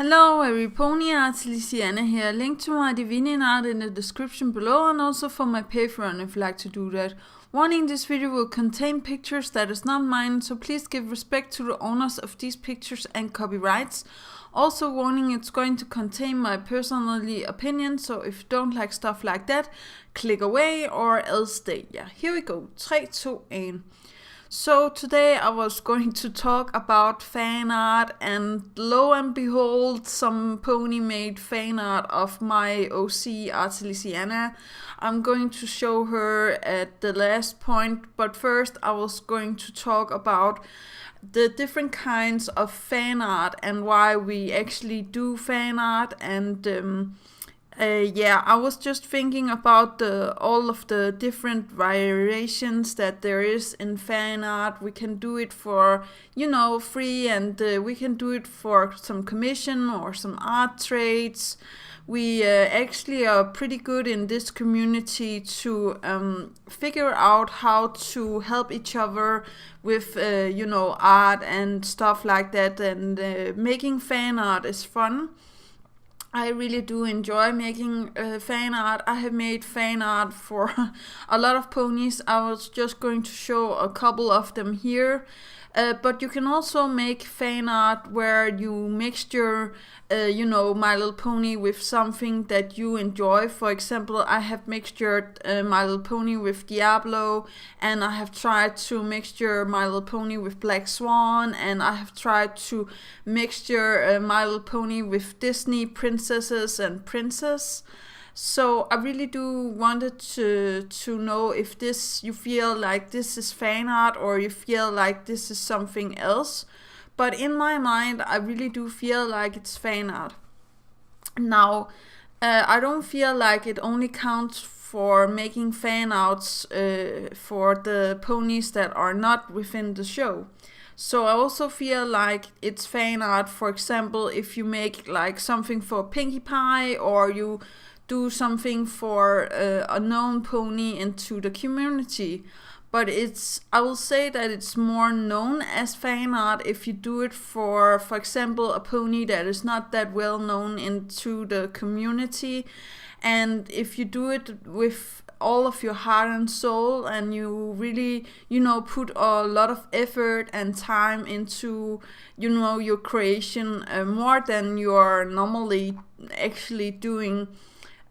Hello, every pony art, Luciana here. Link to my divining art in the description below and also for my Patreon if you'd like to do that. Warning, this video will contain pictures that is not mine, so please give respect to the owners of these pictures and copyrights. Also warning, it's going to contain my personal opinion, so if you don't like stuff like that, click away or else stay. Yeah, here we go. 3, 2, 1. So today I was going to talk about fan art, and lo and behold, some pony made fan art of my OC Artilisiana. I'm going to show her at the last point, but first I was going to talk about the different kinds of fan art and why we actually do fan art. And I was just thinking about all of the different variations that there is in fan art. We can do it for, free, and we can do it for some commission or some art trades. We actually are pretty good in this community to figure out how to help each other with, art and stuff like that. And making fan art is fun. I really do enjoy making fan art. I have made fan art for a lot of ponies. I was just going to show a couple of them here. But you can also make fan art where you mixture, My Little Pony with something that you enjoy. For example, I have mixtured My Little Pony with Diablo, and I have tried to mixture My Little Pony with Black Swan, and I have tried to mixture My Little Pony with Disney princesses and princes. So I really do wanted to know if you feel like this is fan art or you feel like this is something else. But in my mind, I really do feel like it's fan art. Now, I don't feel like it only counts for making fan arts for the ponies that are not within the show. So I also feel like it's fan art, for example, if you make like something for Pinkie Pie, or you do something for a known pony into the community. But I will say that it's more known as fan art if you do it for example, a pony that is not that well known into the community. And if you do it with all of your heart and soul, and you really, put a lot of effort and time into, your creation, more than you are normally actually doing.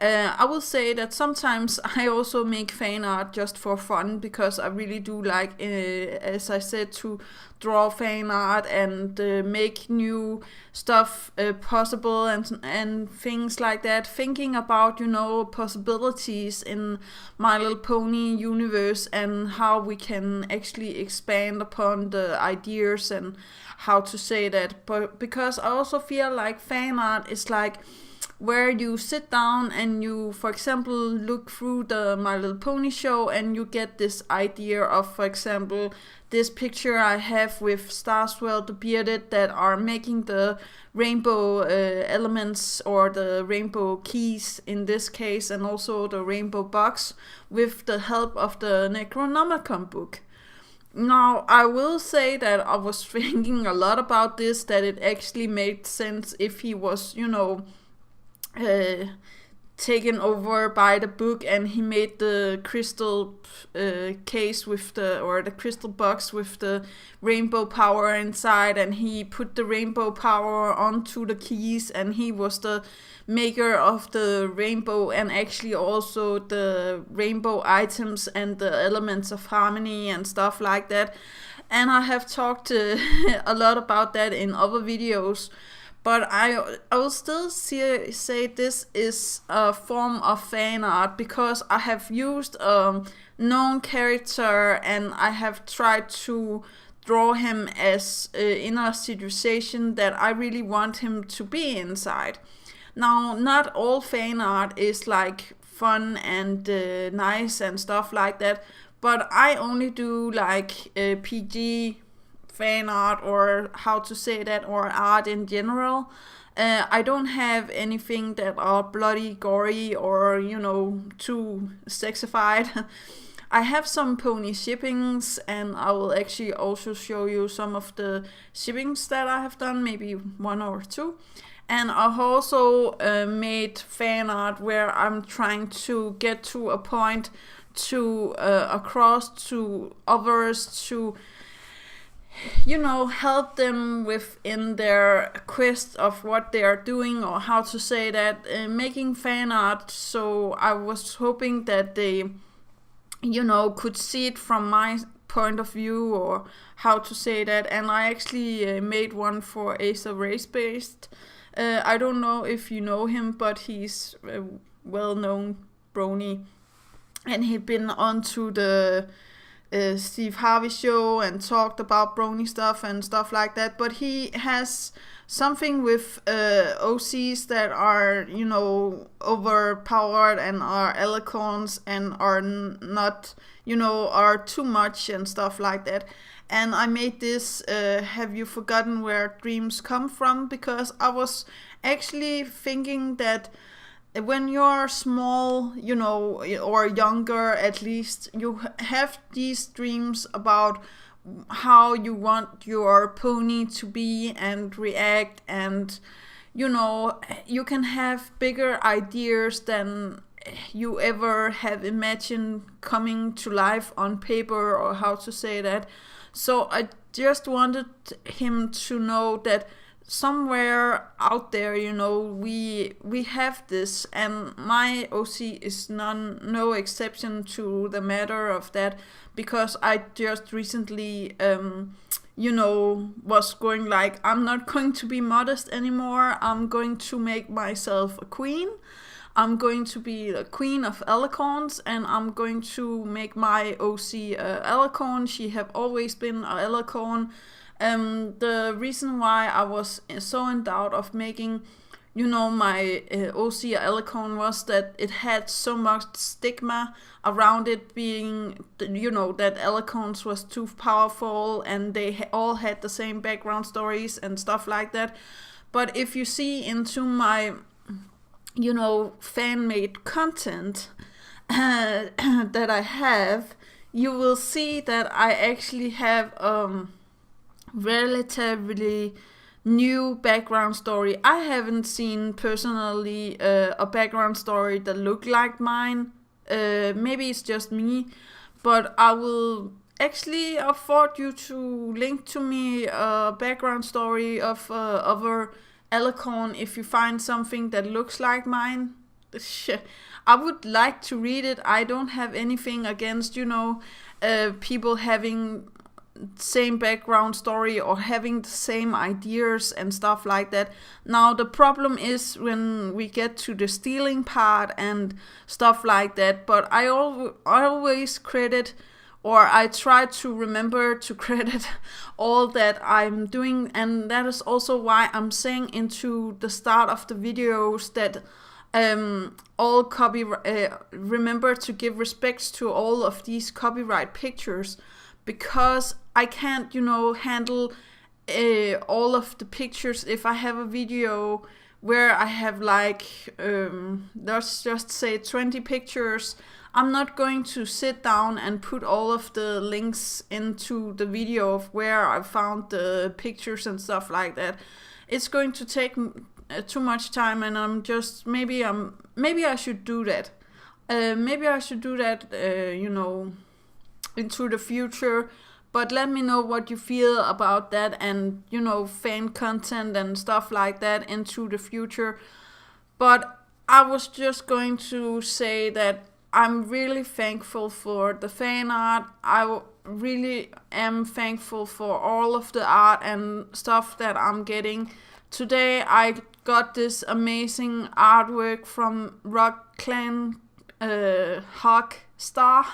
I will say that sometimes I also make fan art just for fun, because I really do like, as I said, to draw fan art and make new stuff possible and things like that. Thinking about, possibilities in My Little Pony universe and how we can actually expand upon the ideas and how to say that. But because I also feel like fan art is like where you sit down and you, for example, look through the My Little Pony show and you get this idea of, for example, this picture I have with Starswell the Bearded that are making the rainbow elements, or the rainbow keys in this case, and also the rainbow box with the help of the Necronomicon book. Now, I will say that I was thinking a lot about this, that it actually made sense if he was, taken over by the book and he made the crystal case with the crystal box with the rainbow power inside, and he put the rainbow power onto the keys, and he was the maker of the rainbow and actually also the rainbow items and the elements of harmony and stuff like that. And I have talked a lot about that in other videos. But I will still say this is a form of fan art, because I have used a known character and I have tried to draw him as in a situation that I really want him to be inside. Now, not all fan art is like fun and nice and stuff like that, but I only do like PG fan art, or how to say that, or art in general. I don't have anything that are bloody, gory, or too sexified. I have some pony shippings, and I will actually also show you some of the shippings that I have done, maybe 1 or 2. And I've also made fan art where I'm trying to get to a point to across to others to help them within their quest of what they are doing, or how to say that, making fan art. So I was hoping that they could see it from my point of view, or how to say that. And I actually made one for Acer Race Based. I don't know if you know him, but he's a well-known brony, and he'd been onto the Steve Harvey show and talked about brony stuff and stuff like that. But he has something with OCs that are overpowered and are alicorns and are not are too much and stuff like that. And I made this Have You Forgotten Where Dreams Come From? Because I was actually thinking that when you're small, or younger at least, you have these dreams about how you want your pony to be and react, and you can have bigger ideas than you ever have imagined coming to life on paper, or how to say that. So I just wanted him to know that somewhere out there, we have this, and my OC is no exception to the matter of that, because I just recently, was going like, I'm not going to be modest anymore. I'm going to make myself a queen. I'm going to be the queen of alicorns, and I'm going to make my OC a alicorn. She have always been a alicorn. The reason why I was so in doubt of making, my OC alicorn was that it had so much stigma around it being, that alicorns was too powerful, and they all had the same background stories and stuff like that. But if you see into my fan-made content that I have, you will see that I actually have relatively new background story. I haven't seen personally a background story that look like mine. Maybe it's just me, but I will actually afford you to link to me a background story of other alicorn if you find something that looks like mine. I would like to read it. I don't have anything against people having same background story or having the same ideas and stuff like that. Now the problem is when we get to the stealing part and stuff like that, but I always credit, or I try to remember to credit all that I'm doing, and that is also why I'm saying into the start of the videos that all remember to give respects to all of these copyright pictures, because I can't handle all of the pictures. If I have a video where I have like let's just say 20 pictures, I'm not going to sit down and put all of the links into the video of where I found the pictures and stuff like that. It's going to take too much time, and I'm just maybe I should do that. Maybe I should do that into the future. But let me know what you feel about that, and fan content and stuff like that into the future. But I was just going to say that I'm really thankful for the fan art. I really am thankful for all of the art and stuff that I'm getting. Today I got this amazing artwork from Rockclanhawkstar.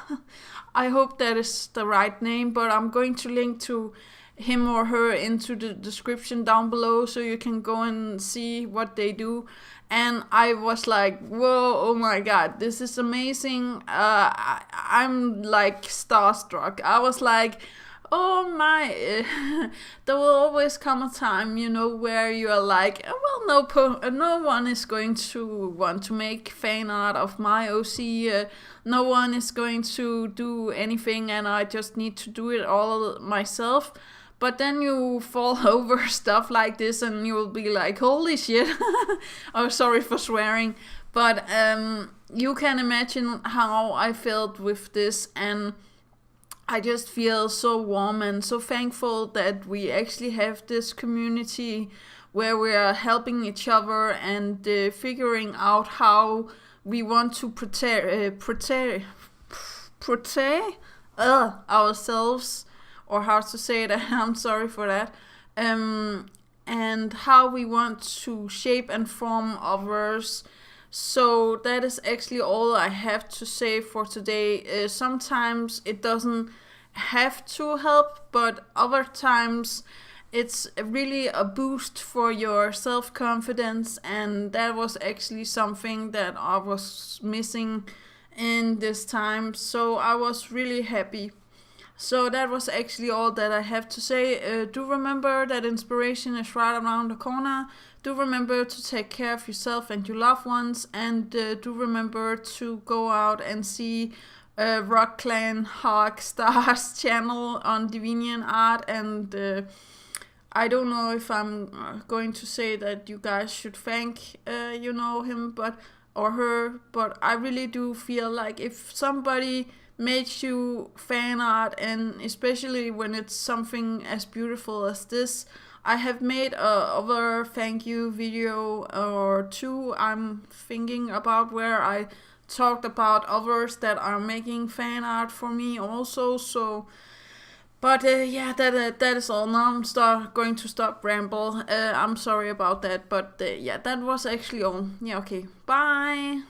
I hope that is the right name, but I'm going to link to him or her into the description down below, so you can go and see what they do. And I was like, whoa, oh my god, this is amazing. I'm like starstruck. I was like, oh my, there will always come a time, where you are like, no one is going to want to make fan art of my OC, no one is going to do anything, and I just need to do it all myself. But then you fall over stuff like this and you'll be like, holy shit. Oh, sorry for swearing. But you can imagine how I felt with this, and I just feel so warm and so thankful that we actually have this community where we are helping each other and figuring out how we want to protect ourselves, or how to say that. I'm sorry for that. And how we want to shape and form others. So that is actually all I have to say for today. Sometimes it doesn't have to help, but other times it's really a boost for your self-confidence, and that was actually something that I was missing in this time. So I was really happy. So that was actually all that I have to say. Do remember that inspiration is right around the corner. Do remember to take care of yourself and your loved ones. And do remember to go out and see Rockclanhawkstar's channel on Divinian Art. And I don't know if I'm going to say that you guys should thank him or her, but I really do feel like if somebody made you fan art, and especially when it's something as beautiful as this. I have made other thank you video or two I'm thinking about, where I talked about others that are making fan art for me also. So but that is all. Now I'm going to stop ramble. I'm sorry about that, but that was actually all. Yeah, okay, bye.